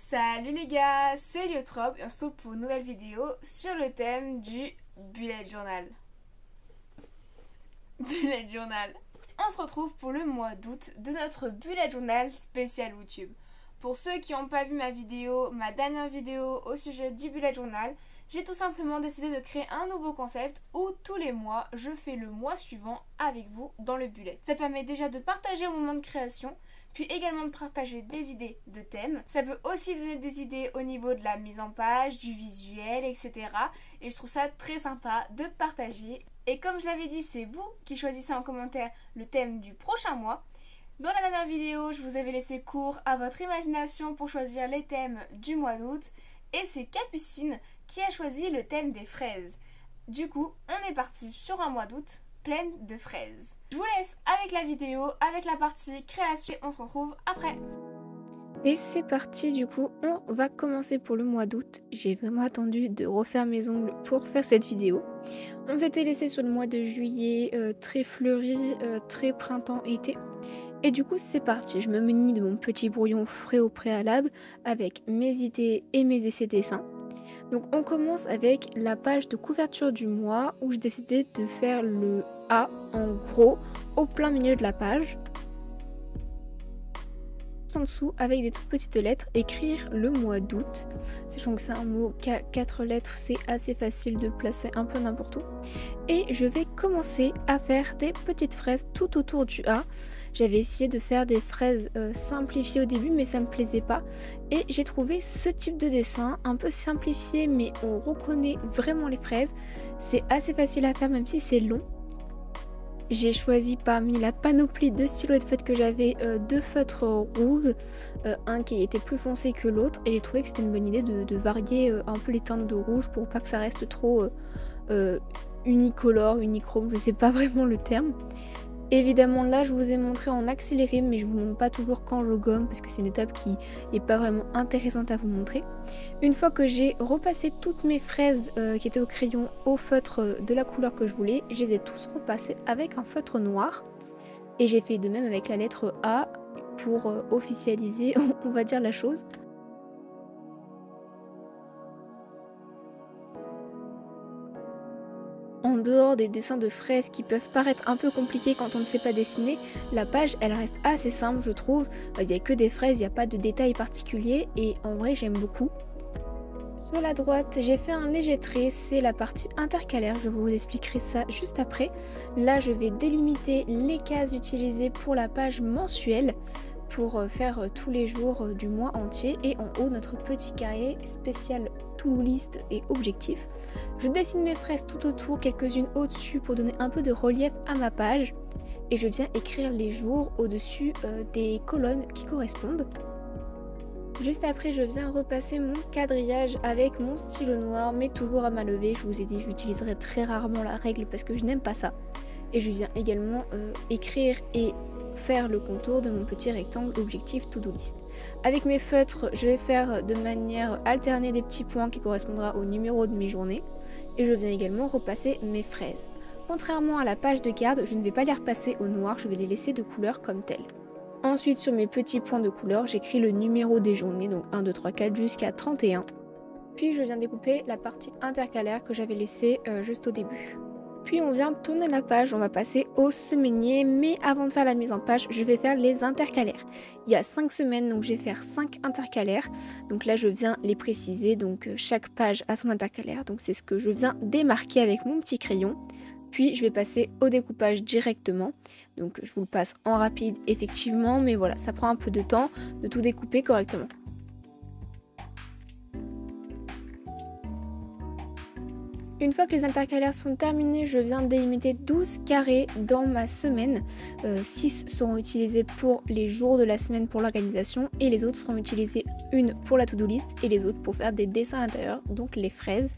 Salut les gars, c'est Liotrope et on se retrouve pour une nouvelle vidéo sur le thème du bullet journal. Bullet journal. On se retrouve pour le mois d'août de notre bullet journal spécial YouTube. Pour ceux qui n'ont pas vu ma dernière vidéo au sujet du bullet journal, j'ai tout simplement décidé de créer un nouveau concept où tous les mois, je fais le mois suivant avec vous dans le bullet. Ça permet déjà de partager au moment de création, puis également de partager des idées de thèmes. Ça peut aussi donner des idées au niveau de la mise en page, du visuel, etc. Et je trouve ça très sympa de partager. Et comme je l'avais dit, c'est vous qui choisissez en commentaire le thème du prochain mois. Dans la dernière vidéo, je vous avais laissé cours à votre imagination pour choisir les thèmes du mois d'août. Et c'est Capucine qui a choisi le thème des fraises. Du coup, on est parti sur un mois d'août plein de fraises. Je vous laisse avec la vidéo, avec la partie création, et on se retrouve après. Et c'est parti, du coup, on va commencer pour le mois d'août. J'ai vraiment attendu de refaire mes ongles pour faire cette vidéo. On s'était laissé sur le mois de juillet, très fleuri, très printemps-été. Et du coup, c'est parti. Je me munis de mon petit brouillon frais au préalable avec mes idées et mes essais dessins. Donc on commence avec la page de couverture du mois où j'ai décidé de faire le A en gros au plein milieu de la page. En dessous, avec des toutes petites lettres, écrire le mois d'août. Sachant que c'est un mot qu'à 4 lettres, c'est assez facile de le placer un peu n'importe où. Et je vais commencer à faire des petites fraises tout autour du A. J'avais essayé de faire des fraises simplifiées au début, mais ça me plaisait pas. Et j'ai trouvé ce type de dessin, un peu simplifié, mais on reconnaît vraiment les fraises. C'est assez facile à faire, même si c'est long. J'ai choisi parmi la panoplie de stylos de feutres que j'avais deux feutres rouges, un qui était plus foncé que l'autre, et j'ai trouvé que c'était une bonne idée de varier un peu les teintes de rouge pour pas que ça reste trop unicolore, unichrome, je sais pas vraiment le terme. Évidemment là je vous ai montré en accéléré, mais je vous montre pas toujours quand je gomme parce que c'est une étape qui est pas vraiment intéressante à vous montrer. Une fois que j'ai repassé toutes mes fraises qui étaient au crayon au feutre de la couleur que je voulais, je les ai tous repassées avec un feutre noir. Et j'ai fait de même avec la lettre A pour officialiser, on va dire, la chose. En dehors des dessins de fraises qui peuvent paraître un peu compliqués quand on ne sait pas dessiner, la page elle reste assez simple je trouve. Il n'y a que des fraises, il n'y a pas de détails particuliers et en vrai j'aime beaucoup. Sur la droite, j'ai fait un léger trait, c'est la partie intercalaire, je vous expliquerai ça juste après. Là, je vais délimiter les cases utilisées pour la page mensuelle pour faire tous les jours du mois entier, et en haut, notre petit carré spécial to-do list et objectif. Je dessine mes fraises tout autour, quelques-unes au-dessus pour donner un peu de relief à ma page, et je viens écrire les jours au-dessus des colonnes qui correspondent. Juste après, je viens repasser mon quadrillage avec mon stylo noir, mais toujours à main levée. Je vous ai dit, j'utiliserai très rarement la règle parce que je n'aime pas ça. Et je viens également écrire et faire le contour de mon petit rectangle objectif to-do list. Avec mes feutres, je vais faire de manière alternée des petits points qui correspondra au numéro de mes journées. Et je viens également repasser mes fraises. Contrairement à la page de garde, je ne vais pas les repasser au noir, je vais les laisser de couleur comme telles. Ensuite, sur mes petits points de couleur, j'écris le numéro des journées, donc 1, 2, 3, 4 jusqu'à 31. Puis je viens découper la partie intercalaire que j'avais laissée juste au début. Puis on vient tourner la page, on va passer au semainier, mais avant de faire la mise en page, je vais faire les intercalaires. Il y a 5 semaines, donc je vais faire 5 intercalaires. Donc là, je viens les préciser, donc chaque page a son intercalaire. Donc c'est ce que je viens démarquer avec mon petit crayon. Puis je vais passer au découpage directement, donc je vous le passe en rapide effectivement, mais voilà, ça prend un peu de temps de tout découper correctement. Une fois que les intercalaires sont terminés, je viens délimiter 12 carrés dans ma semaine. 6 seront utilisés pour les jours de la semaine pour l'organisation et les autres seront utilisés, une pour la to-do list et les autres pour faire des dessins à l'intérieur, donc les fraises.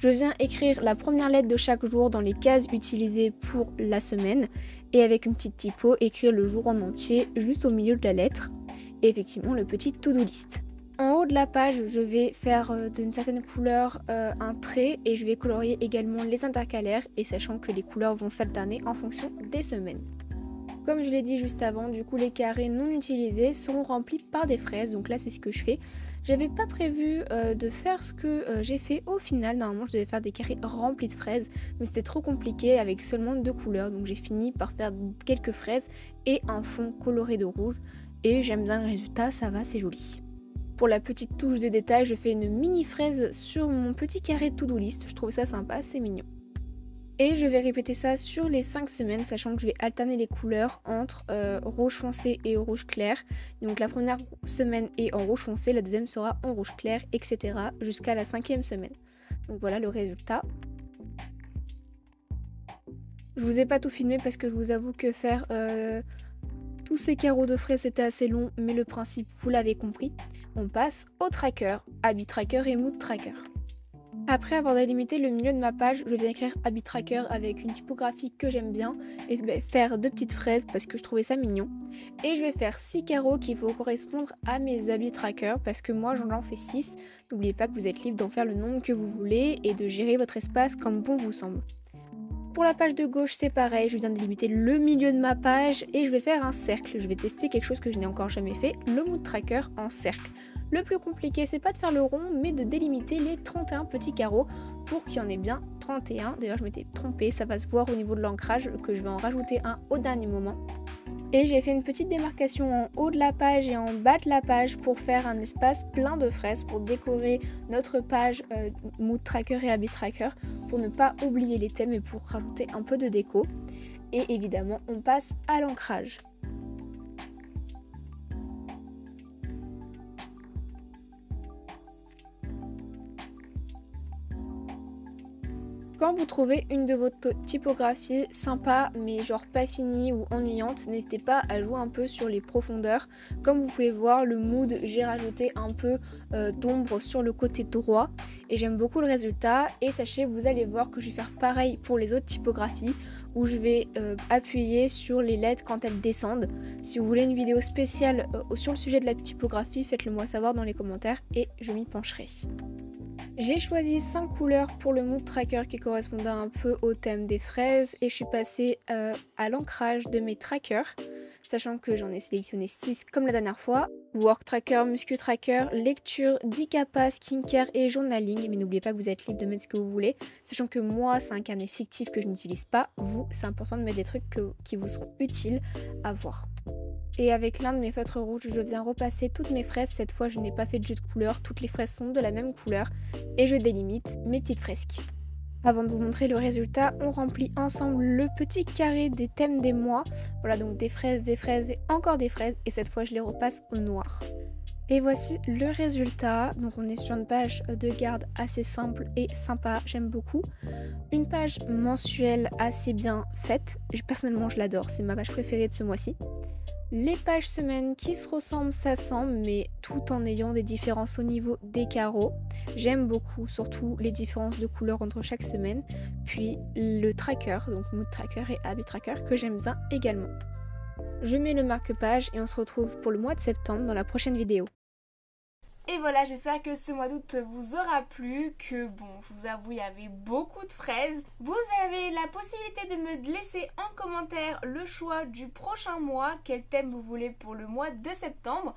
Je viens écrire la première lettre de chaque jour dans les cases utilisées pour la semaine et avec une petite typo, écrire le jour en entier juste au milieu de la lettre et effectivement le petit to-do list. En haut de la page, je vais faire d'une certaine couleur un trait et je vais colorier également les intercalaires et sachant que les couleurs vont s'alterner en fonction des semaines. comme je l'ai dit juste avant, du coup les carrés non utilisés seront remplis par des fraises. Donc là c'est ce que je fais. J'avais pas prévu de faire ce que j'ai fait au final. Normalement je devais faire des carrés remplis de fraises, mais c'était trop compliqué avec seulement 2 couleurs. Donc j'ai fini par faire quelques fraises et un fond coloré de rouge. Et j'aime bien le résultat, ça va, c'est joli. Pour la petite touche de détail, je fais une mini fraise sur mon petit carré to-do list. Je trouve ça sympa, c'est mignon. Et je vais répéter ça sur les 5 semaines, sachant que je vais alterner les couleurs entre rouge foncé et rouge clair. Donc la première semaine est en rouge foncé, la deuxième sera en rouge clair, etc. jusqu'à la 5e semaine. Donc voilà le résultat. Je vous ai pas tout filmé parce que je vous avoue que faire tous ces carreaux de fraises c'était assez long, mais le principe vous l'avez compris. On passe au tracker, habit tracker et mood tracker. Après avoir délimité le milieu de ma page, je viens écrire habit tracker avec une typographie que j'aime bien et je vais faire 2 petites fraises parce que je trouvais ça mignon. Et je vais faire 6 carreaux qui vont correspondre à mes habits tracker parce que moi j'en fais 6. N'oubliez pas que vous êtes libre d'en faire le nombre que vous voulez et de gérer votre espace comme bon vous semble. Pour la page de gauche c'est pareil, je viens de délimiter le milieu de ma page et je vais faire un cercle. Je vais tester quelque chose que je n'ai encore jamais fait, le mood tracker en cercle. Le plus compliqué, c'est pas de faire le rond, mais de délimiter les 31 petits carreaux pour qu'il y en ait bien 31. D'ailleurs, je m'étais trompée, ça va se voir au niveau de l'ancrage, que je vais en rajouter un au dernier moment. Et j'ai fait une petite démarcation en haut de la page et en bas de la page pour faire un espace plein de fraises pour décorer notre page mood tracker et habit tracker, pour ne pas oublier les thèmes et pour rajouter un peu de déco. Et évidemment, on passe à l'ancrage. Quand vous trouvez une de vos typographies sympa mais genre pas finie ou ennuyante, n'hésitez pas à jouer un peu sur les profondeurs. Comme vous pouvez voir, le mood, j'ai rajouté un peu d'ombre sur le côté droit et j'aime beaucoup le résultat. Et sachez, vous allez voir que je vais faire pareil pour les autres typographies où je vais appuyer sur les lettres quand elles descendent. Si vous voulez une vidéo spéciale sur le sujet de la typographie, faites-le moi savoir dans les commentaires et je m'y pencherai. J'ai choisi 5 couleurs pour le mood tracker qui correspondaient un peu au thème des fraises et je suis passée à l'ancrage de mes trackers, sachant que j'en ai sélectionné 6 comme la dernière fois. Work tracker, muscu tracker, lecture, Dicapa, skincare et journaling. Mais n'oubliez pas que vous êtes libre de mettre ce que vous voulez, sachant que moi c'est un carnet fictif que je n'utilise pas. Vous, c'est important de mettre des trucs qui vous seront utiles à voir. Et avec l'un de mes feutres rouges, je viens repasser toutes mes fraises. Cette fois, je n'ai pas fait de jeu de couleurs, toutes les fraises sont de la même couleur. Et je délimite mes petites fresques. Avant de vous montrer le résultat, on remplit ensemble le petit carré des thèmes des mois. Voilà, donc des fraises et encore des fraises. Et cette fois, je les repasse au noir. Et voici le résultat. Donc on est sur une page de garde assez simple et sympa, j'aime beaucoup. Une page mensuelle assez bien faite. Personnellement, je l'adore, c'est ma page préférée de ce mois-ci. Les pages semaines qui se ressemblent s'assemblent, mais tout en ayant des différences au niveau des carreaux. J'aime beaucoup, surtout les différences de couleurs entre chaque semaine. Puis le tracker, donc mood tracker et habit tracker, que j'aime bien également. Je mets le marque-page et on se retrouve pour le mois de septembre dans la prochaine vidéo. Et voilà, j'espère que ce mois d'août vous aura plu, que bon, je vous avoue, il y avait beaucoup de fraises. Vous avez la possibilité de me laisser en commentaire le choix du prochain mois, quel thème vous voulez pour le mois de septembre.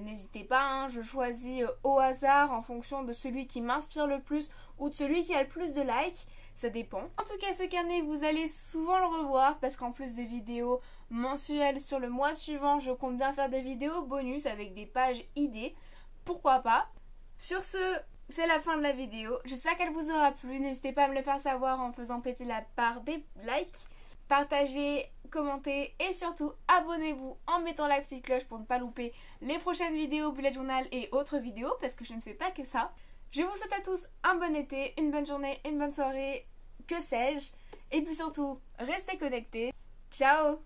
N'hésitez pas, hein, je choisis au hasard en fonction de celui qui m'inspire le plus ou de celui qui a le plus de likes, ça dépend. En tout cas, ce carnet, vous allez souvent le revoir parce qu'en plus des vidéos mensuelles sur le mois suivant, je compte bien faire des vidéos bonus avec des pages idées. Pourquoi pas. Sur ce, c'est la fin de la vidéo. J'espère qu'elle vous aura plu. N'hésitez pas à me le faire savoir en faisant péter la barre des likes. Partagez, commentez et surtout abonnez-vous en mettant la petite cloche pour ne pas louper les prochaines vidéos, bullet journal et autres vidéos parce que je ne fais pas que ça. Je vous souhaite à tous un bon été, une bonne journée, une bonne soirée, que sais-je. Et puis surtout, restez connectés. Ciao!